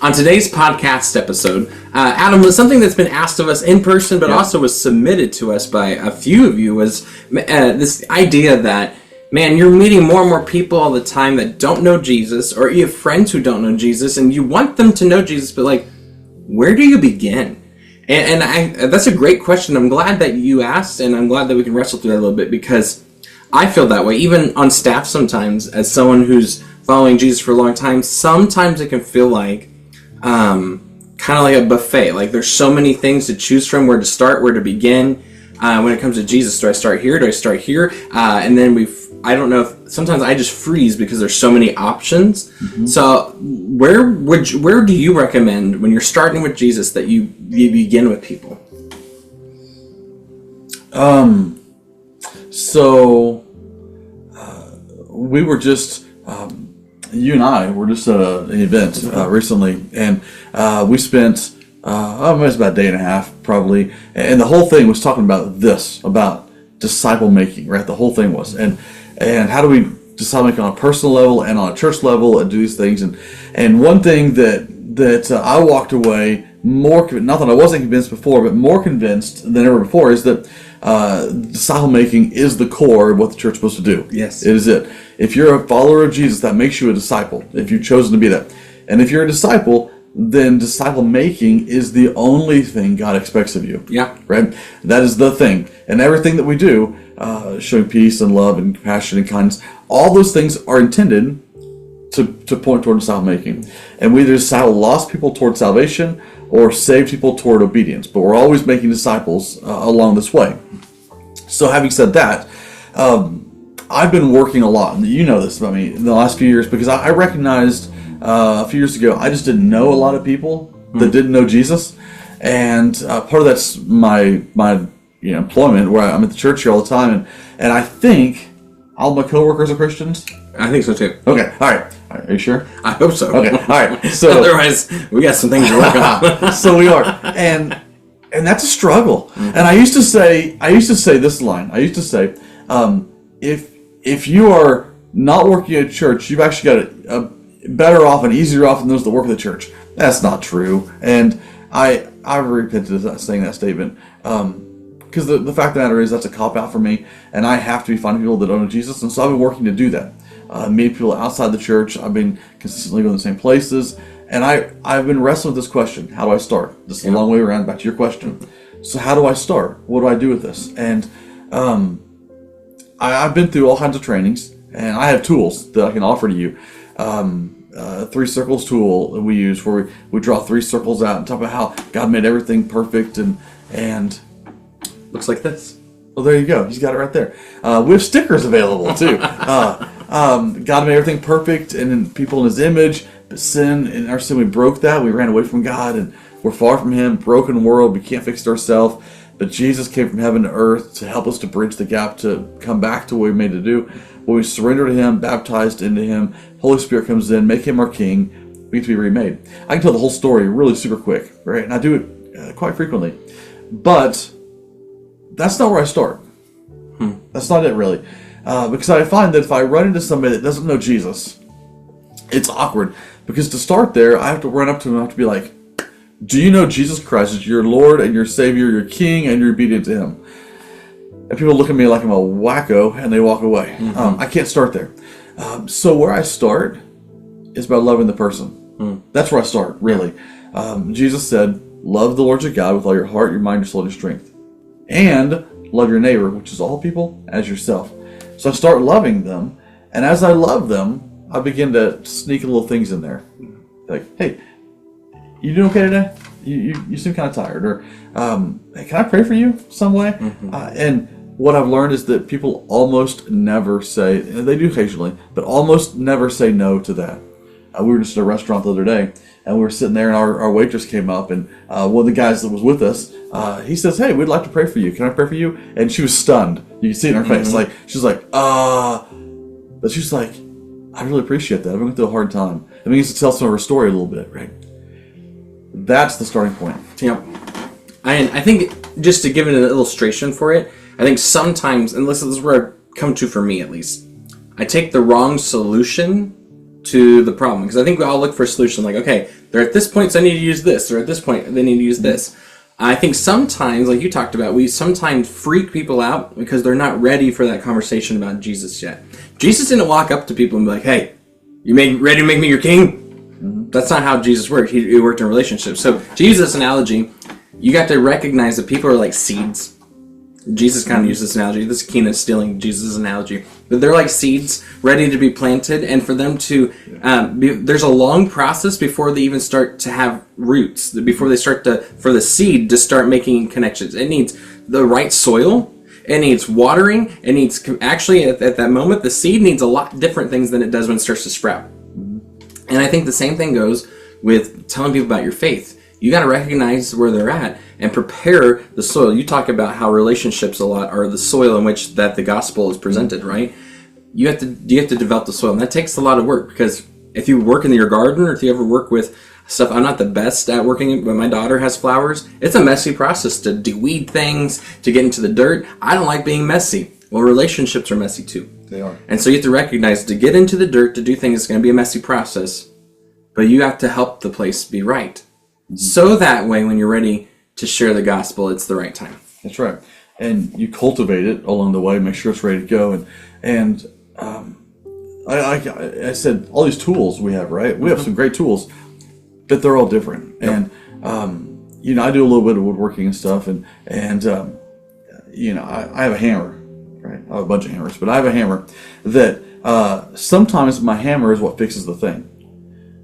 On today's podcast episode, Adam, was something that's been asked of us in person, but also was submitted to us by a few of you, was this idea that, man, you're meeting more and more people all the time that don't know Jesus, or you have friends who don't know Jesus, and you want them to know Jesus, but like, where do you begin? And that's a great question. I'm glad that you asked, and I'm glad that we can wrestle through that a little bit, because I feel that way, even on staff sometimes, as someone who's following Jesus for a long time. Sometimes it can feel like kind of like a buffet. Like there's so many things to choose from, where to start, where to begin. When it comes to Jesus, do I start here? Do I start here? And then I don't know if sometimes I just freeze because there's so many options. Mm-hmm. So where do you recommend when you're starting with Jesus that you begin with people? We were just you and I were just at an event recently, and we spent it was about a day and a half probably, and the whole thing was talking about disciple making, right? The whole thing was, and how do we disciple make on a personal level and on a church level and do these things, and one thing that I walked away more, not that I wasn't convinced before, but more convinced than ever before, is that disciple making is the core of what the church is supposed to do. Yes. It is it. If you're a follower of Jesus, that makes you a disciple, if you've chosen to be that. And if you're a disciple, then disciple making is the only thing God expects of you. Yeah. Right? That is the thing. And everything that we do, showing peace and love and compassion and kindness, all those things are intended to point toward disciple making. And we either disciple lost people toward salvation or save people toward obedience. But we're always making disciples along this way. So having said that, I've been working a lot, and you know this about me, in the last few years, because I recognized a few years ago I just didn't know a lot of people that didn't know Jesus. And part of that's my employment, where I'm at the church here all the time, and I think all my coworkers are Christians. I think so too. Okay, all right. Are you sure? I hope so. Okay, all right. So otherwise, we got some things to work on. So we are, and that's a struggle. Mm-hmm. And I used to say this line. I used to say, if you are not working at church, you've actually got a better off and easier off than those that work at the church. That's not true. And I repented of saying that statement. Because the fact of the matter is that's a cop-out for me, and I have to be finding people that don't know Jesus, and so I've been working to do that. Meeting people outside the church, I've been consistently going to the same places, and I've been wrestling with this question: how do I start? This is a long way around, back to your question. So how do I start? What do I do with this? And I've been through all kinds of trainings, and I have tools that I can offer to you. 3 circles tool that we use, where we draw 3 circles out and talk about how God made everything perfect, and looks like this. Well, there you go. He's got it right there. We have stickers available too. God made everything perfect, and in people in His image. But in our sin, we broke that. We ran away from God, and we're far from Him. Broken world. We can't fix it ourselves. But Jesus came from heaven to earth to help us to bridge the gap, to come back to what we made to do. When we surrender to Him, baptized into Him, Holy Spirit comes in, make Him our King. We get to be remade. I can tell the whole story really super quick, right? And I do it quite frequently. But that's not where I start. That's not it, really. Because I find that if I run into somebody that doesn't know Jesus, it's awkward. Because to start there, I have to run up to them and I have to be like, do you know Jesus Christ is your Lord and your Savior, your King, and you're obedient to Him? And people look at me like I'm a wacko, and they walk away. I can't start there. So where I start is by loving the person. That's where I start, really. Jesus said, love the Lord your God with all your heart, your mind, your soul, your strength. And love your neighbor, which is all people, as yourself. So I start loving them, and as I love them, I begin to sneak little things in there. Like, hey, you doing okay today? You seem kind of tired. Or, hey, can I pray for you some way? And what I've learned is that people almost never say, and they do occasionally, but almost never say no to that. We were just at a restaurant the other day, and we were sitting there, and our waitress came up, and one of the guys that was with us, he says, hey, we'd like to pray for you. Can I pray for you? And she was stunned. You can see it in her face. Like, she's like, but she's like, I really appreciate that. I've been through a hard time. It means to tell some of her story a little bit, right? That's the starting point. Yep. And I think, just to give it an illustration for it, I think sometimes, and this is where I come to for me at least, I take the wrong solution to the problem. Because I think we all look for a solution like, okay, they're at this point, so I need to use this, or at this point, they need to use this. I think sometimes, like you talked about, we sometimes freak people out because they're not ready for that conversation about Jesus yet. Jesus didn't walk up to people and be like, hey, ready to make me your king? That's not how Jesus worked. He worked in relationships. So to use this analogy, you got to recognize that people are like seeds. Jesus kind of used this analogy. This is Keenan stealing Jesus' analogy. But they're like seeds ready to be planted, and for them to there's a long process before they even start to have roots, before they start for the seed to start making connections. It needs the right soil. It needs watering. It needs, actually, at that moment, the seed needs a lot different things than it does when it starts to sprout. And I think the same thing goes with telling people about your faith. You got to recognize where they're at and prepare the soil. You talk about how relationships a lot are the soil in which that the gospel is presented, right? You have to develop the soil, and that takes a lot of work, because if you work in your garden, or if you ever work with stuff, I'm not the best at working, but my daughter has flowers. It's a messy process to de-weed things, to get into the dirt. I don't like being messy. Well, relationships are messy too. They are. And so you have to recognize, to get into the dirt, to do things, it's going to be a messy process, but you have to help the place be right. So that way, when you're ready to share the gospel, it's the right time. That's right. And you cultivate it along the way, make sure it's ready to go. And I said, all these tools we have, right? We have some great tools, but they're all different. Yep. And, I do a little bit of woodworking and stuff. And I have a hammer, right? I have a bunch of hammers, but I have a hammer that sometimes my hammer is what fixes the thing.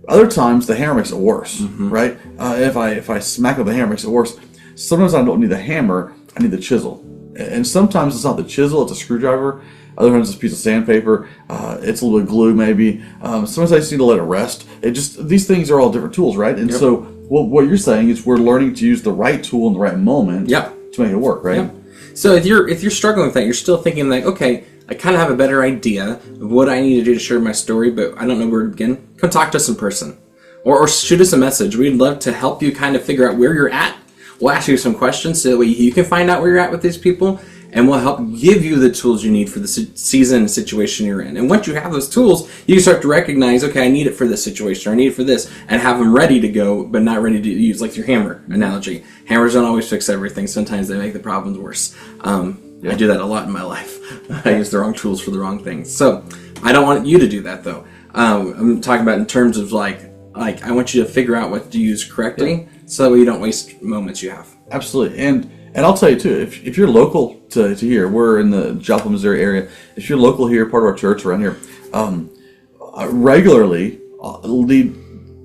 Other times the hammer makes it worse, right? If I smack with the hammer, it makes it worse. Sometimes I don't need the hammer, I need the chisel. And sometimes it's not the chisel, it's a screwdriver. Other times it's a piece of sandpaper. It's a little bit of glue, maybe. Sometimes I just need to let it rest. These things are all different tools, right? And so what you're saying is we're learning to use the right tool in the right moment to make it work, right? Yep. So if you're struggling with that, you're still thinking like, okay, I kind of have a better idea of what I need to do to share my story, but I don't know where to begin. Come talk to us in person. Or shoot us a message. We'd love to help you kind of figure out where you're at. We'll ask you some questions so that way you can find out where you're at with these people, and we'll help give you the tools you need for the season and situation you're in. And once you have those tools, you can start to recognize, okay, I need it for this situation, or I need it for this, and have them ready to go, but not ready to use, like your hammer analogy. Hammers don't always fix everything. Sometimes they make the problems worse. I do that a lot in my life. I use the wrong tools for the wrong things. So I don't want you to do that, though. I'm talking about in terms of like I want you to figure out what to use correctly, so that way you don't waste moments you have. Absolutely. And I'll tell you too, if you're local to here, we're in the Joplin, Missouri area. If you're local here, part of our church around here, regularly lead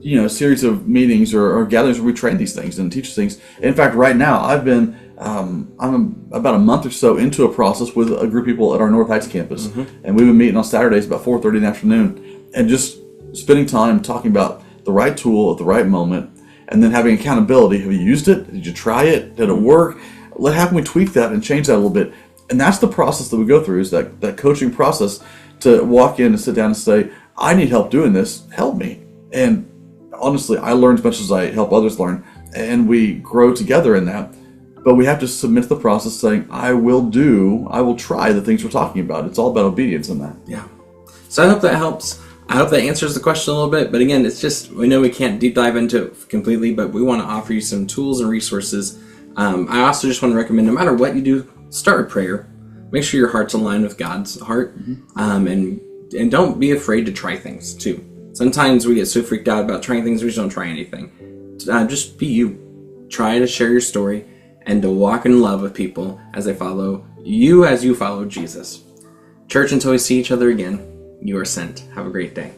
a series of meetings or gatherings where we train these things and teach things. In fact, right now I'm about a month or so into a process with a group of people at our North Heights campus, and we've been meeting on Saturdays about 4:30 in the afternoon, and just spending time talking about the right tool at the right moment, and then having accountability. Have you used it? Did you how it work? How can we tweak that and change that a little bit? And that's the process that we go through, is that coaching process, to walk in and sit down and say, I need help doing this, help me. And honestly, I learn as much as I help others learn, and we grow together in that. But we have to submit to the process saying, I will try the things we're talking about. It's all about obedience in that. Yeah. So I hope that helps. I hope that answers the question a little bit. But again, it's just, we know we can't deep dive into it completely, but we want to offer you some tools and resources. I also just want to recommend, no matter what you do, start with prayer. Make sure your heart's aligned with God's heart. And don't be afraid to try things too. Sometimes we get so freaked out about trying things, we just don't try anything. Just be you. Try to share your story and to walk in love with people as they follow you, as you follow Jesus. Church, until we see each other again, you are sent. Have a great day.